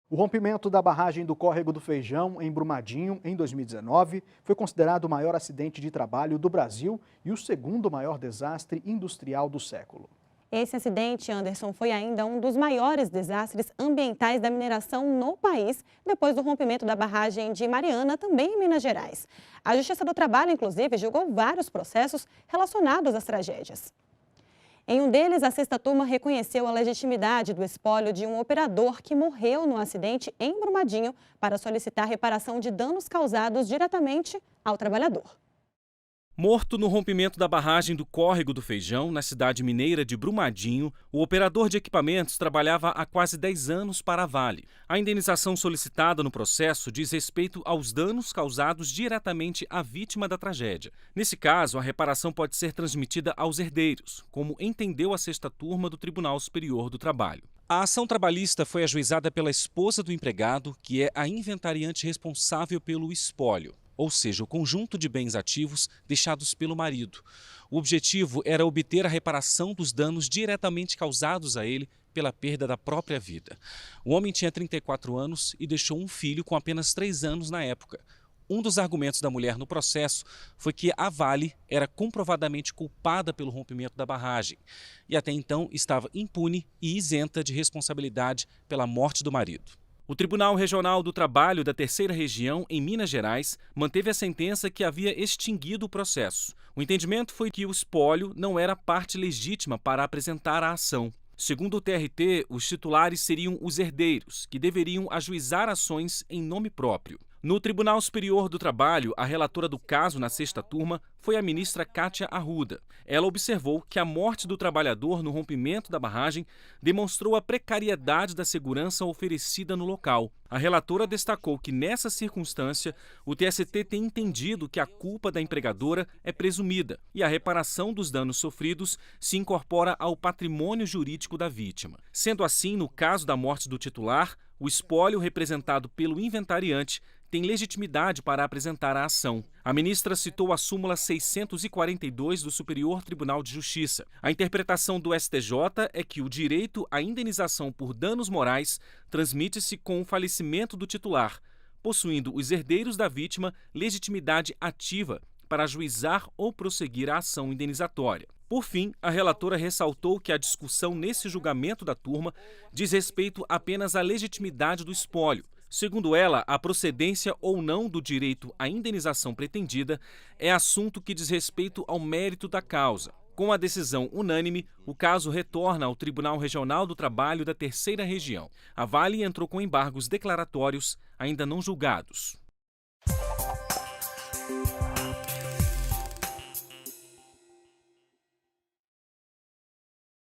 O rompimento da barragem do Córrego do Feijão, em Brumadinho, em 2019, foi considerado o maior acidente de trabalho do Brasil e o segundo maior desastre industrial do século. Esse acidente, Anderson, foi ainda um dos maiores desastres ambientais da mineração no país, depois do rompimento da barragem de Mariana, também em Minas Gerais. A Justiça do Trabalho, inclusive, julgou vários processos relacionados às tragédias. Em um deles, a sexta turma reconheceu a legitimidade do espólio de um operador que morreu no acidente em Brumadinho para solicitar reparação de danos causados diretamente ao trabalhador. Morto no rompimento da barragem do Córrego do Feijão, na cidade mineira de Brumadinho, o operador de equipamentos trabalhava há quase 10 anos para a Vale. A indenização solicitada no processo diz respeito aos danos causados diretamente à vítima da tragédia. Nesse caso, a reparação pode ser transmitida aos herdeiros, como entendeu a sexta turma do Tribunal Superior do Trabalho. A ação trabalhista foi ajuizada pela esposa do empregado, que é a inventariante responsável pelo espólio, ou seja, o conjunto de bens ativos deixados pelo marido. O objetivo era obter a reparação dos danos diretamente causados a ele pela perda da própria vida. O homem tinha 34 anos e deixou um filho com apenas 3 anos na época. Um dos argumentos da mulher no processo foi que a Vale era comprovadamente culpada pelo rompimento da barragem e até então estava impune e isenta de responsabilidade pela morte do marido. O Tribunal Regional do Trabalho da Terceira Região, em Minas Gerais, manteve a sentença que havia extinguido o processo. O entendimento foi que o espólio não era parte legítima para apresentar a ação. Segundo o TRT, os titulares seriam os herdeiros, que deveriam ajuizar ações em nome próprio. No Tribunal Superior do Trabalho, a relatora do caso na sexta turma foi a ministra Kátia Arruda. Ela observou que a morte do trabalhador no rompimento da barragem demonstrou a precariedade da segurança oferecida no local. A relatora destacou que, nessa circunstância, o TST tem entendido que a culpa da empregadora é presumida e a reparação dos danos sofridos se incorpora ao patrimônio jurídico da vítima. Sendo assim, no caso da morte do titular, o espólio representado pelo inventariante tem legitimidade para apresentar a ação. A ministra citou a súmula 642 do Superior Tribunal de Justiça. A interpretação do STJ é que o direito à indenização por danos morais transmite-se com o falecimento do titular, possuindo os herdeiros da vítima legitimidade ativa para ajuizar ou prosseguir a ação indenizatória. Por fim, a relatora ressaltou que a discussão nesse julgamento da turma diz respeito apenas à legitimidade do espólio. Segundo ela, a procedência ou não do direito à indenização pretendida é assunto que diz respeito ao mérito da causa. Com a decisão unânime, o caso retorna ao Tribunal Regional do Trabalho da Terceira Região. A Vale entrou com embargos declaratórios ainda não julgados.